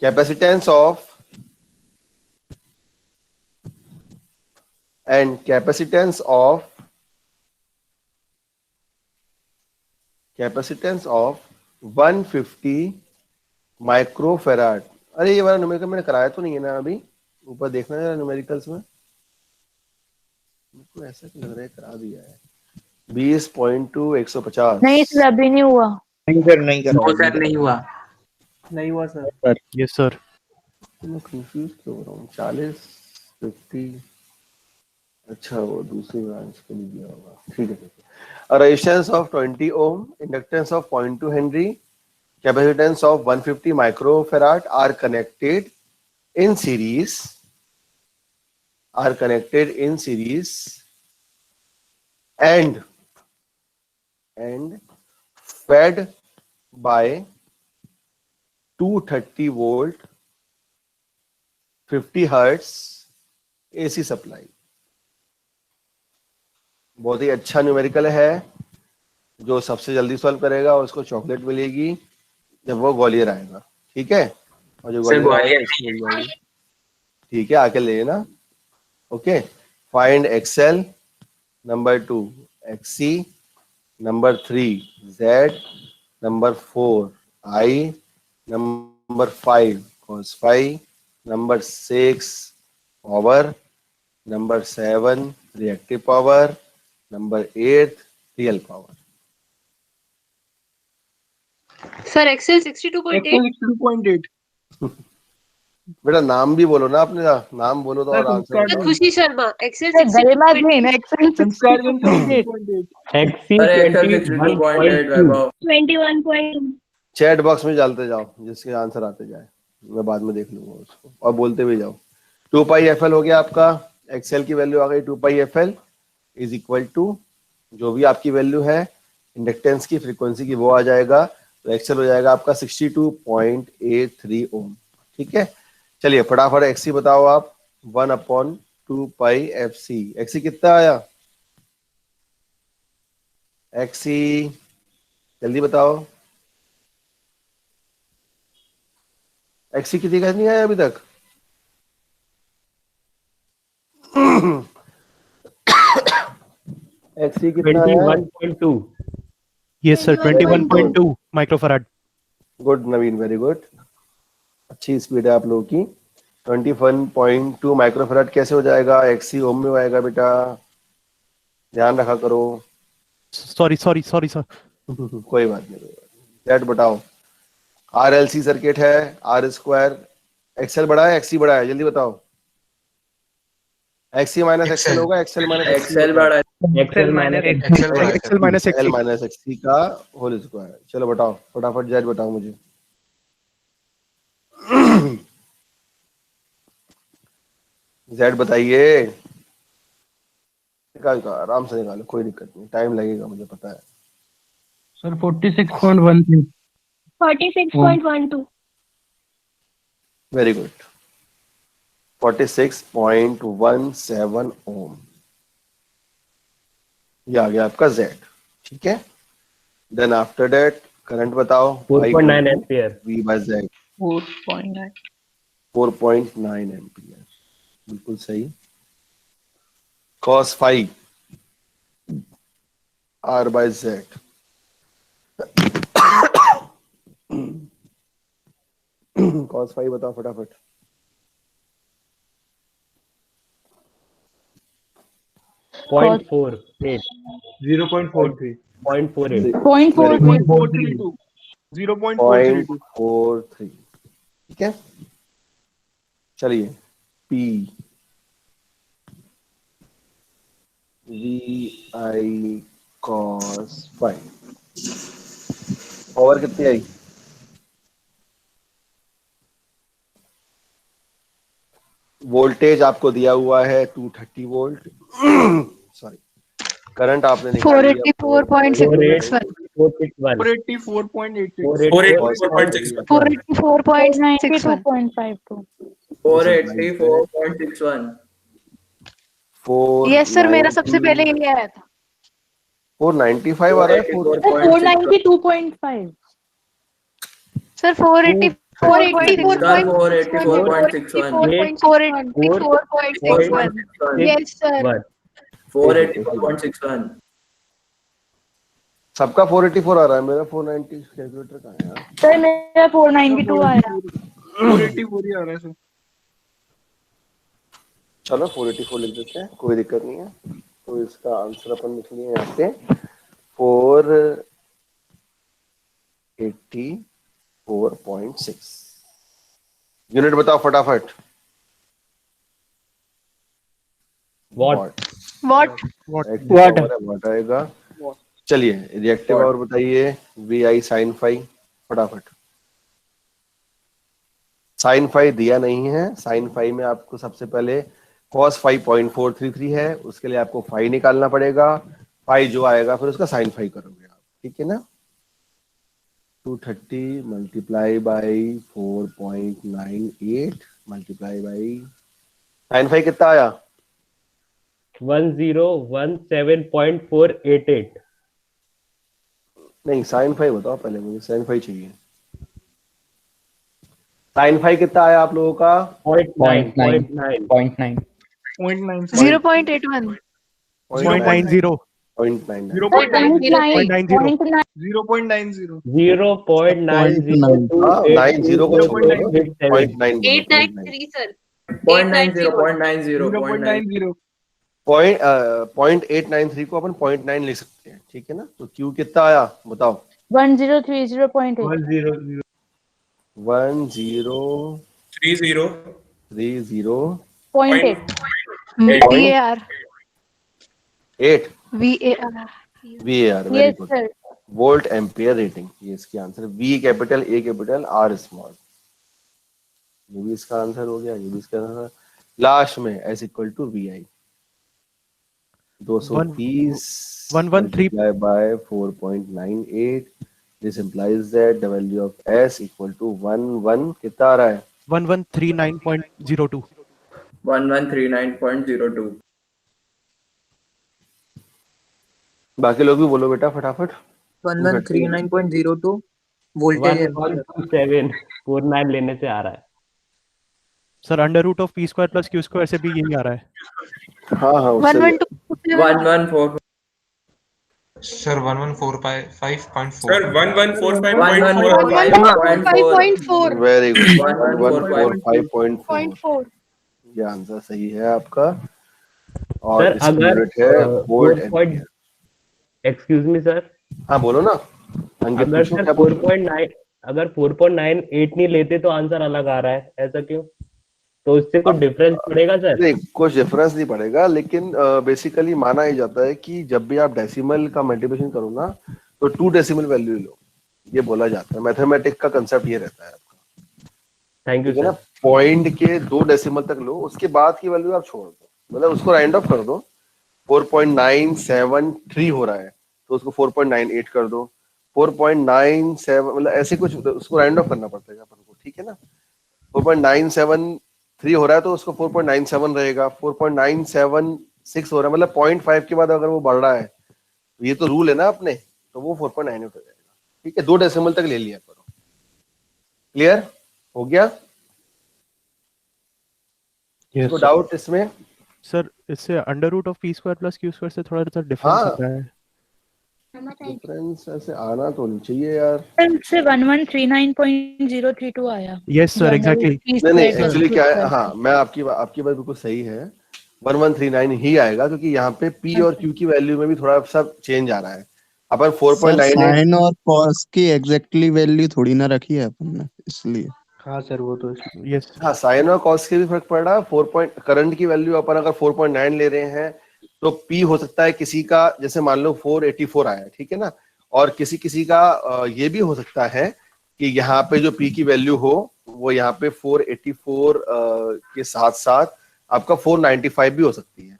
capacitance of 150 microfarad. अरे ये वाला न्यूमेरिकल मैंने कराया तो नहीं है ना अभी, ऊपर देखना है न्यूमेरिकल्स में, मुझको ऐसा क्यों लग रहा है करा दिया है। 20.2 150। नहीं सर, अभी नहीं हुआ। नहीं सर, नहीं सर नहीं हुआ। नहीं हुआ सर। Yes sir. मैं कंफ्यूज क्यों हो रहा हूँ। 40 50, अच्छा वो दूसरी ब्रांच के लिए दिया होगा, ठीक है। A resistance of 20 ohm, inductance of 0.2 Henry, capacitance of 150 microfarad are connected in series and fed by 230 volt 50 hertz AC supply. बहुत ही अच्छा न्यूमेरिकल है, जो सबसे जल्दी सॉल्व करेगा उसको चॉकलेट मिलेगी जब वो ग्वालियर आएगा, ठीक है। और जो ग्वालियर आएगा, ठीक है, आके लेना। Okay, find XL, number 2 XC, number 3 Z, number 4 I, number 5 cos phi, number 6 power, number 7 reactive power, number 8 real power. Sir XL 62.8। बेटा नाम भी बोलो ना अपने, नाम बोलो तो और आंसर। खुशी शर्मा एक्सेल गरिमा जैन एक्सेल 21.2। चैट बॉक्स में डालते जाओ जिसके आंसर आते जाए, मैं बाद में देख लूंगा उसको, और बोलते भी जाओ। 2 पाई एफ एल हो गया आपका, एक्सएल की वैल्यू आ गई 2 pi F L is equal to जो भी आपकी वैल्यू है इंडक्टेंस की, फ्रीक्वेंसी की, वो आ जाएगा, तो एक्सएल हो जाएगा आपका 62.83 ओम, ठीक है। चलिए फटाफट एक्सी बताओ आप। 1/2 पाई एफ सी, एक्सी कितना आया, एक्सी जल्दी बताओ। एक्सी कितनी का नहीं आया अभी तक? एक्सी कितना है? 21.2। Yes sir, 21.2 microfarad. गुड नवीन, वेरी गुड, अच्छी स्पीड है आप लोगों की। 21.2 माइक्रोफैराड कैसे हो जाएगा, एक्सी ओम में आएगा बेटा, ध्यान रखा करो। Sorry sir. कोई बात नहीं। जेड बताओ। आरएलसी सर्किट है, आर स्क्वायर, एक्सएल बड़ा है एक्सी बड़ा है, जल्दी बताओ। एक्सी माइनस एक्सएल होगा, एक्सएल माइनस एक्सएल बड़ा है, एक्सएल माइनस एक्सी का होल स्क्वायर। चलो बताओ फटाफट, जेड बताओ मुझे। जेड बताइए, निकाल का आराम से निकालो, कोई दिक्कत नहीं, टाइम लगेगा मुझे पता है। सर 46.13। 46.12। वेरी गुड, 46.17 ओम, ये आ गया आपका Z, ठीक है। देन आफ्टर दैट करंट बताओ, 4.9 ampere, V by Z, 4.9 4.9 ampere, बिल्कुल सही। cos phi R by Z, cos phi बताओ फटाफट। 0.48, 0.43 0.48, 0.432 0.432 0.43, ठीक है। चलिए P VI cos phi, power कितनी आई? वोल्टेज आपको दिया हुआ है 230 वोल्ट, सॉरी करंट आपने निकाल लिया 484.61 484.81 484.62 यस सर, मेरा सबसे पहले यही आया था। 495 आ रहा है, 492.5 सर 484.61 यस सर। 484.61 सबका 484 आ रहा है, मेरा 490 कैलकुलेटर कहाँ है यार? सर मेरा 492 आया। 484 ही आ रहा है सर। चलो 484 लिख देते हैं, कोई दिक्कत नहीं है। तो इसका आंसर अपन लिख लिए यहाँ पे 484.6। यूनिट बताओ फटाफट। वॉट वाट आएगा। चलिए रिएक्टिव और बताइए, VI sin phi फटाफट। sin phi दिया नहीं है, sin phi में आपको सबसे पहले cos phi 0.433 है, उसके लिए आपको phi निकालना पड़ेगा, phi जो आएगा फिर उसका sin phi करोगे आप, ठीक है ना। 230 multiply by 4.98 multiply by sin phi कितना आया? 1017.488। नहीं sin phi बताओ पहले, मुझे sin phi चाहिए। sin phi कितना आया आप लोगों का? 0.9 0.81 0.90 0.90 90 को 893 सर 0.893 को अपन 0.9 लिख सकते हैं, ठीक है ना। तो Q कितना आया बताओ? 1030.8 1030.8 VAR very yes good. Sir. Volt ampere rating, ये इसकी answer. V capital, A capital, R small, ये भी इसका आंसर हो गया, ये भी इसका आंसर। लास्ट में S equal to VI 230 multiplied by 4.98, this implies that the value of S equal to 11 कितना आ रहा है? 1139.02 1139.02। बाकी लोग भी बोलो बेटा फटाफट। 1139.02 वोल्टेज 1147.49 लेने से आ रहा है sir. Under root of p² plus q² से भी यही आ रहा है। हाँ हाँ 1145 सर 1145.4 सर 1145.4 वेरी गुड 1145.4 ये आंसर सही है आपका। और सर अगर है volt ampere. Excuse me sir, हाँ बोलो ना अंकित, अगर पूछो सर क्या पूछो। 4.98 नहीं लेते तो आंसर अलग आ रहा है, ऐसा क्यों? तो इससे कुछ डिफरेंस पड़ेगा सर? नहीं कुछ डिफरेंस नहीं पड़ेगा, लेकिन बेसिकली माना ही जाता है कि जब भी आप डेसिमल का मल्टीप्लिकेशन करो ना तो 2 डेसिमल वैल्यू लो, ये बोला जाता है। मैथमेटिक्स का कंसेप्ट ये रहता है आपका। थैंक यू ठीक है ना, सर। पॉइंट के 2 डेसिमल तक लो, उसके बाद की वैल्यू आप छोड़ दो, मतलब उसको राउंड ऑफ कर दो। 4.973 हो रहा है तो उसको 4.98 कर दो, 4.97 मतलब ऐसे कुछ उसको राउंड ऑफ करना पड़ता है अपन को, ठीक है ना। 4.973 हो रहा है तो उसको 4.97 रहेगा, 4.976 हो रहा है, मतलब 0.5 के बाद अगर वो बढ़ रहा है तो ये तो रूल है ना अपने, तो वो 4.98 हो जाएगा। ठीक है, 2 डेसिमल तक ले लिया करो। क्लियर हो गया? Yes, डाउट इसमें? सर इससे under root of P square plus Q square से थोड़ा सा डिफरेंस हाँ, आता है। डिफरेंस ऐसे आना तो नहीं चाहिए यार। से 1139.032 आया। Yes sir, exactly. नहीं एक्चुअली क्या है, हाँ मैं आपकी बात बिल्कुल सही है, 1139 ही आएगा क्योंकि यहाँ पे पी और क्यू की वैल्यू में भी थोड़ा सा चेंज आ रहा है। अपन 4.98 साइन और कॉस की एग्जैक्टली वैल्यू थोड़ी ना रखी है अपन ने, इसलिए। हाँ सर वो तो यस, हाँ साइन और कॉस के भी फर्क पड़ रहा है। करंट की वैल्यू अपन अगर 4.9 ले रहे हैं तो पी हो सकता है किसी का, जैसे मान लो 484 आया, ठीक है ना, और किसी का ये भी हो सकता है कि यहाँ पे जो पी की वैल्यू हो वो यहाँ पे 484 के साथ साथ आपका 495 भी हो सकती है,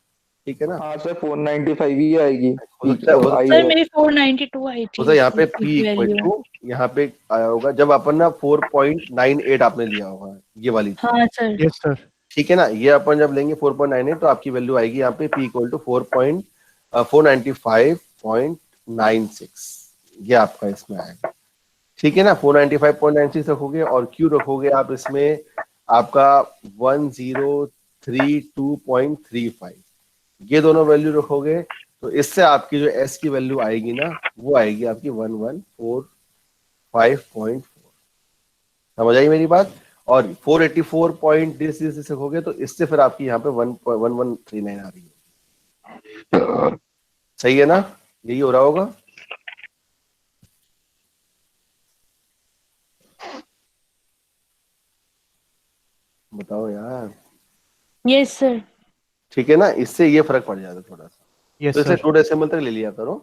ठीक है ना। हाँ सर 495 ही आएगी। सर मेरी 492 आई थी। तो यहाँ पे पी इक्वल टू यहाँ पे आया होगा जब अपन ना 4.98 आपने लिया होगा ये वाली। हाँ सर। Yes sir. ठीक है ना, ये अपन जब लेंगे 4.98 तो आपकी वैल्यू आएगी यहाँ पे पी इक्वल टू 495.96, ये आपका इसमें आएगा। ठीक है ना, 495.96 रखोगे और क्यू रखोगे आप इसमें आपका 1032.35, ये दोनों वैल्यू रखोगे तो इससे आपकी जो एस की वैल्यू आएगी ना वो आएगी आपकी 1145.4। समझ आई मेरी बात? और 484.this रखोगे तो इससे फिर आपकी यहाँ पे 1139 आ रही है। सही है ना, यही हो रहा होगा। बताओ यार। Yes sir. ठीक है ना, इससे ये फर्क पड़ जाता है थोड़ा सा। यस तो इसे सर। 2 डेसिमल तक ले लिया करो,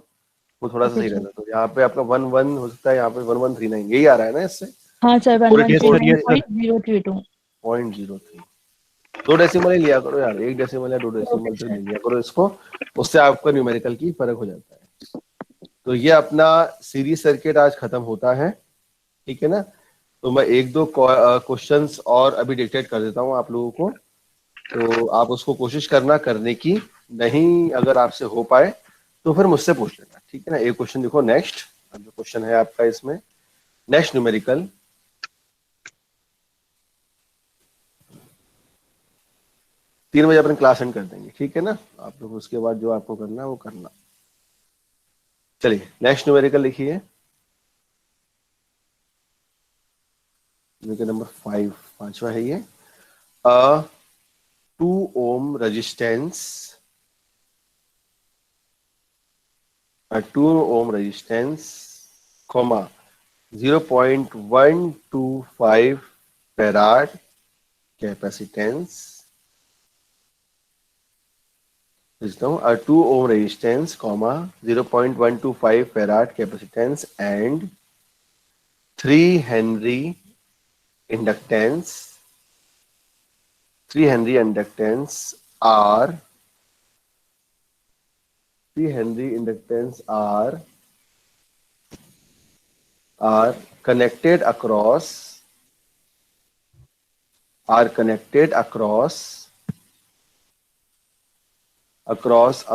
वो थोड़ा सा सही रहता है। तो यहाँ पे आपका 11 हो सकता है, यहाँ पे 1139 यही आ रहा है ना इससे। हाँ सर 1139.032 0.03 2 डेसिमल ही लिया करो यार, 1 डेसिमल या 2 डेसिमल से ले लिया करो इसको, उससे आपका न्यूमेरिकल की फर्क हो जाता है। तो ये अपना सीरीज सर्किट आज खत्म होता है, ठीक है ना। तो मैं 1-2 क्वेश्चंस और अभी डिक्टेट कर देता हूँ आप लोगों को, तो आप उसको कोशिश करना करने की, नहीं अगर आपसे हो पाए तो फिर मुझसे पूछ लेना, ठीक है ना। एक क्वेश्चन देखो, नेक्स्ट जो क्वेश्चन है आपका इसमें, नेक्स्ट न्यूमेरिकल 3 बजे अपन क्लास एंड कर देंगे, ठीक है ना। आप लोग उसके बाद जो आपको करना है वो करना। चलिए नेक्स्ट न्यूमेरिकल लिखिए, नंबर 5, 5वां है ये। 2 ohm resistance, a 2 ohm resistance, comma 0.125 farad capacitance. Now a 2 ohm resistance, comma 0.125 farad capacitance and 3 Henry inductance. 3 Henry inductance are connected across a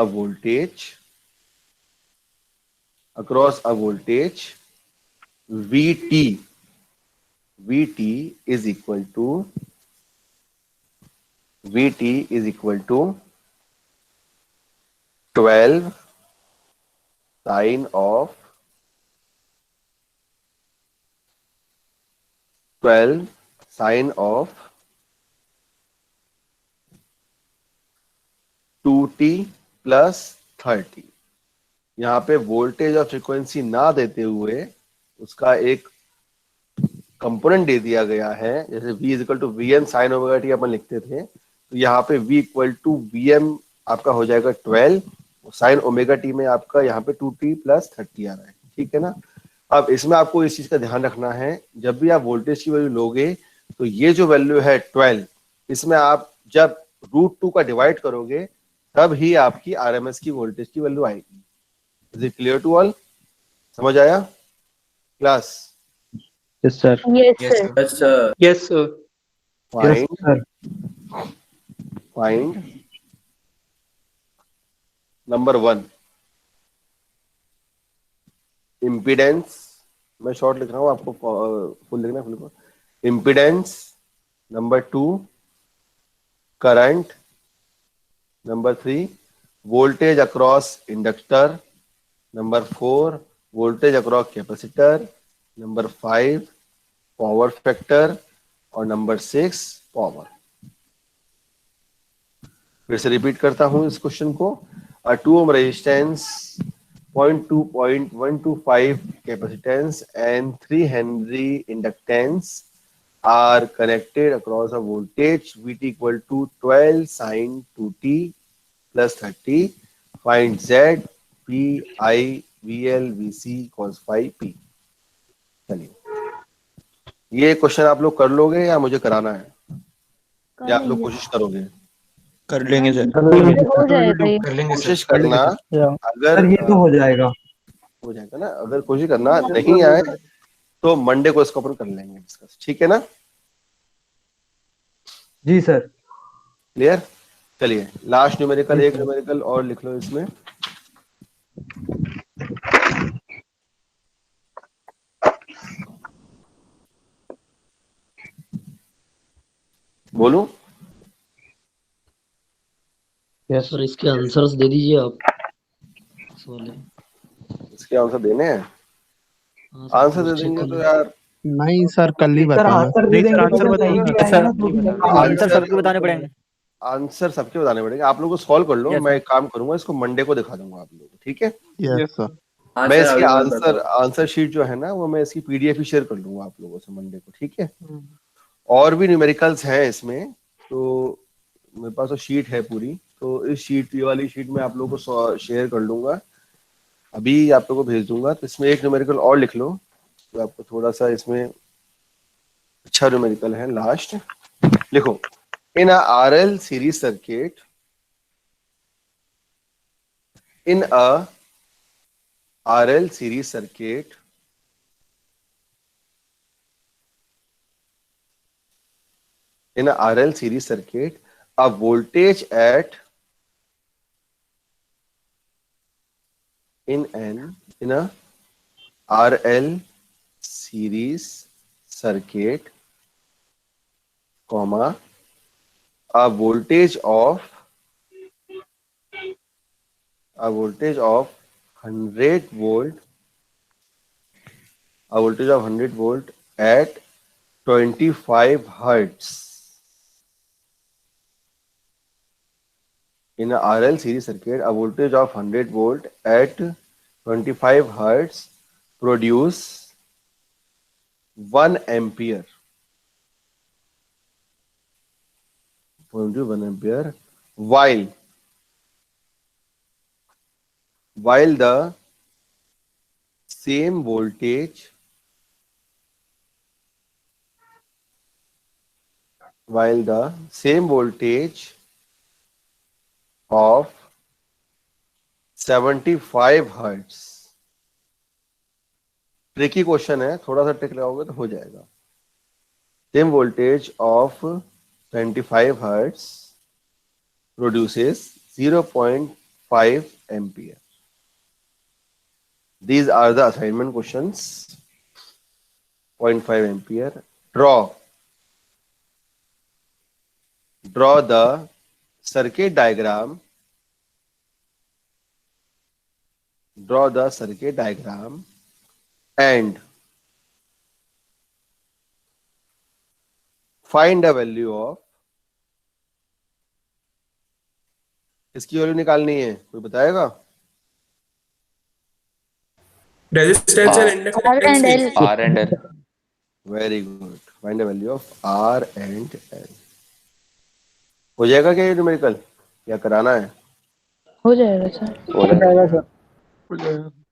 voltage VT is equal to 12 sine of 2t plus 30। यहाँ पे वोल्टेज और फ्रीक्वेंसी ना देते हुए उसका एक कंपोनेंट दे दिया गया है, जैसे v equal to Vm sine omega T अपन लिखते थे, तो यहाँ पे v इक्वल टू Vm आपका हो जाएगा 12, साइन ओमेगा टी में आपका यहाँ पे 2t plus 30 आ रहा है, ठीक है ना। अब इसमें आपको इस चीज का ध्यान रखना है, जब भी आप वोल्टेज की वैल्यू लोगे तो ये जो वैल्यू है 12, इसमें आप जब √2 का डिवाइड करोगे तब ही आपकी आरएमएस की वोल्टेज की वैल्यू आएगी। Is it clear to all? समझ आया class? Yes sir. Yes sir. Yes sir. Find number 1 impedance, मैं शॉर्ट लिख रहा हूँ, आपको फुल लिखना है, फुल को। Impedance number 2 current, number 3 voltage across inductor, number 4 voltage across capacitor, number 5 power factor और नंबर 6 पावर। फिर से रिपीट करता हूं इस क्वेश्चन को। अ 2 ohm रेजिस्टेंस, 0.125 capacitance and 3 Henry inductance are connected across a voltage Vt equal to 12 sin 2t plus 30. Find Z, P, I, VL, VC cos phi P. चलिए, ये क्वेश्चन आप लोग कर लोगे या मुझे कराना है, या आप लोग कोशिश करोगे? कर लेंगे सर। हो जाएगा ये। कर लेंगे कोशिश सर। करना, अगर सर ये तो हो जाएगा। हो जाएगा ना, अगर कोशिश करना नहीं आए तो मंडे को इसको अपन कर लेंगे डिस्कस, ठीक है ना? जी सर। क्लियर? चलिए, लास्ट न्यूमेरिकल, एक न्यूमेरिकल और लिख लो इसमें। बोलूं? यस सर, इसके आंसर्स दे दीजिए आप इस वाले। इसके आंसर देने हैं? आंसर दे देंगे तो यार नहीं सर, कल ही बताना। आंसर बताइए। आंसर सबके बताने पड़ेंगे। आंसर सबके बताने पड़ेंगे, आप लोग को सॉल्व कर लो। मैं एक काम करूंगा, इसको मंडे को दिखा दूंगा आप लोगों को, ठीक है? Yes sir. मैं इसकी आंसर शीट जो है ना, वो मैं इसकी पीडीएफ ही शेयर कर दूंगा आप लोगों से मंडे को, ठीक है? और भी न्यूमेरिकल्स हैं इसमें, तो मेरे पास तो शीट है पूरी, तो इस शीट, ये वाली शीट में आप लोगों को शेयर कर लूंगा, अभी आप लोगों को भेज दूंगा। तो इसमें एक न्यूमेरिकल और लिख लो, तो आपको थोड़ा सा इसमें अच्छा न्यूमेरिकल है। लास्ट लिखो, इन अ RL series circuit, in a RL series circuit, in a RL series circuit, a voltage at in a RL series circuit, comma, a voltage of 100 volt, a voltage of 100 volt at 25 hertz in a RL series circuit, a voltage of 100 volt at 25 hertz produce 1 ampere. 1 ampere while the same voltage of 75 hertz, tricky question है, थोड़ा सा ट्रिक लगाओगे तो हो जाएगा। Same voltage of 25 hertz produces 0.5 ampere. These are the assignment questions. 0.5 ampere. Draw the circuit diagram. Draw the circuit diagram and find the value of, इसकी वैल्यू निकालनी है, कोई बताएगा? Resistance and inductance. R and L. Very good, find the value of R and L। हो जाएगा क्या ये न्यूमेरिकल, या कराना है? हो जाएगा सर। हो जाएगा सर।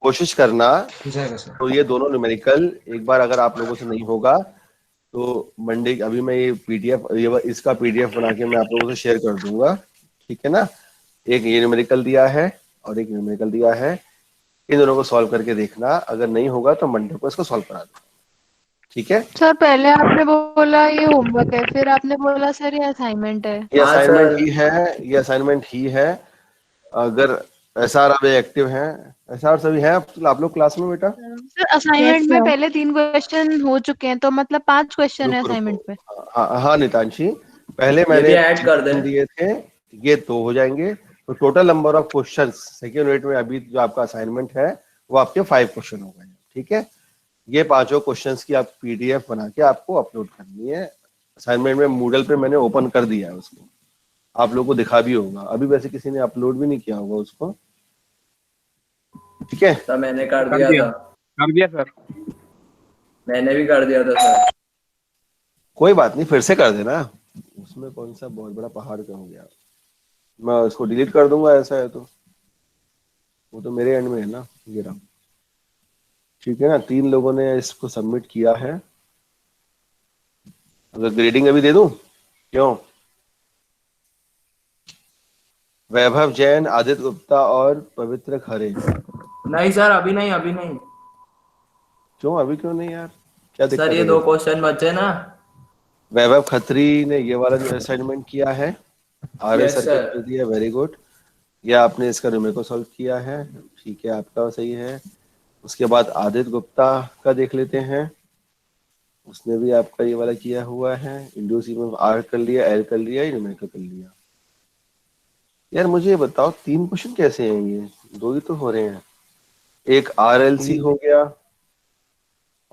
कोशिश करना। हो जाएगा सर। तो ये दोनों न्यूमेरिकल एक बार अगर आप लोगों से नहीं होगा तो मंडे, अभी मैं ये पीडीएफ, इसका पीडीएफ बना के मैं आप लोगों से शेयर कर दूंगा, ठीक है ना? एक ये न्यूमेरिकल दिया है और एक न्यूमेरिकल दिया है, इन दोनों को सॉल्व करके देखना। अगर नहीं होगा तो मंडे को इसको सॉल्व करा दो, ठीक है। सर पहले आपने बोला ये होमवर्क है, फिर आपने बोला सर ये असाइनमेंट है। ये असाइनमेंट ही है, ये असाइनमेंट ही है। अगर एसआर अभी एक्टिव हैं, एसआर सभी हैं आप लोग क्लास में बेटा? सर असाइनमेंट में पहले 3 क्वेश्चन हो चुके हैं, तो मतलब 5 क्वेश्चन है रुको असाइनमेंट पे। हाँ नितांशी, पहले मैंने भी ऐड कर दें। दिए थे, ये 2 हो जाएंगे, तो total number of questions second unit में अभी जो आपका असाइनमेंट है वो आपके 5 क्वेश्चन हो गए। ठीक है, ये 5 क्वेश्चंस की आप पीडीएफ बना के आपको अपलोड करनी है असाइनमेंट में। मूडल पे मैंने ओपन कर दिया है उसको, आप लोगों को दिखा भी होगा। अभी वैसे किसी ने अपलोड भी नहीं किया होगा उसको, ठीक है? सर मैंने कर दिया सर। मैंने भी कर दिया था सर। कोई बात नहीं, फिर से कर देना, उसमें कौन सा बहुत बड़ा पहाड़ का हो गया। मैं उसको डिलीट कर दूंगा, ऐसा है तो वो तो मेरे एंड में है ना, ये रहा। ठीक है ना, 3 लोगों ने इसको सबमिट किया है। अगर ग्रेडिंग अभी दे दूं? क्यों? वैभव जैन, आदित्य गुप्ता और पवित्र खरे। नहीं सर अभी नहीं। क्यों अभी क्यों नहीं यार, क्या दिक्कत सर ये है? 2 क्वेश्चन बचे ना। वैभव खत्री ने ये वाला जो असाइनमेंट किया है, आर Yes, सर sir. को दिया, वेरी गुड। या आपने इसका न्यूमेरिकल सॉल्व किया है, ठीक है, आपका सही है। उसके बाद आदित्य गुप्ता का देख लेते हैं, उसने भी आपका ये वाला किया हुआ है। इंडोसी में आर कर लिया, एल कर लिया, न्यूमेरिकल कर लिया। यार मुझे ये बताओ 3 क्वेश्चन कैसे हैं? ये 2 ही तो हो रहे हैं। एक आरएलसी हो गया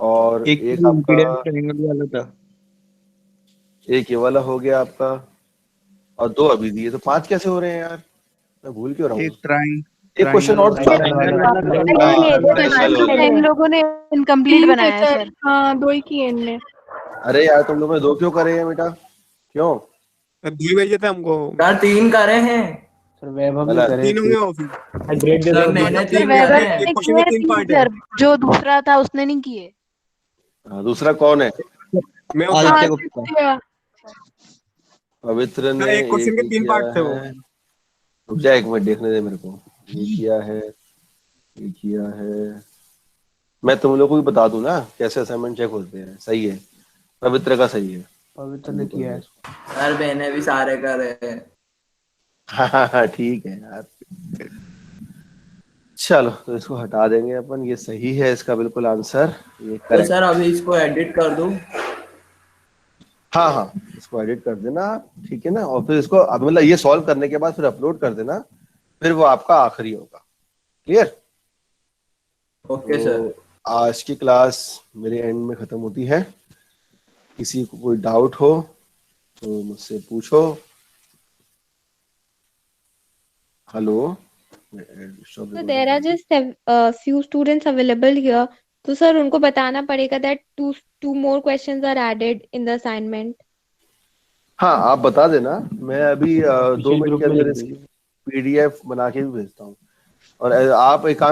और एक आपका ट्रायंगल वाला था। एक ये वाला हो गया आपका, और 2 अभी दिए, तो 5 कैसे हो रहे हैं यार? मैं भूल क्यों रहा हूँ? एक क्वेश्चन और था। इन लोगों ने इनकम्प्लीट बनाया है सर। हाँ 2 ही किए इनने। अरे यार तुम लोगों ने 2 क्यों करे हैं बेटा? क्यों? 2 भेजे थे हमको सर 3 करे हैं। सर वैभव अलग। ने करे 3 होंगे थे। ऑफिस। ग्रेड दे सर दो। मैंने सर 3 वैभव करे हैं। ने एक क्वेश्चन में किए 3 थे पार्ट है। सर, जो दूसरा था उसने नहीं किए। दूसरा कौन है? मैं आदित्य गुप्ता। पवित्र ने एक क्वेश्चन के 3 किया पार्ट थे वो। है। रुक जा, एक मिनट देखने दे मेरे को। ये किया है, ये किया है। मैं तुम लोगों को भी बता दूं ना कैसे असाइनमेंट चेक होते हैं। सही है, पवित्र का सही है। पवित्र ने किया है। सर मैंने भी सारे करे हैं। हाँ ठीक है यार, चलो तो इसको हटा देंगे अपन। ये सही है इसका बिल्कुल आंसर, ये तो करेक्ट। सर अभी इसको एडिट कर दूं? हाँ इसको एडिट कर देना, ठीक है ना। और फिर इसको अब मतलब ये सॉल्व करने के बाद फिर अपलोड कर देना, फिर वो आपका आखिरी होगा। क्लियर? Okay sir. आज की क्लास मेरे एंड में खत्म होती है। किसी को कोई डाउट हो तो मुझसे पूछो। Hello, So there are just few students available here. तो सर उनको बताना पड़ेगा that two more questions are added in the assignment. हाँ आप बता देना, मैं अभी 2 मिनट ग्रुप के में अंदर लिख इसकी दीजिए। पीडीएफ बना के भी भेजता हूँ। और आप एक काम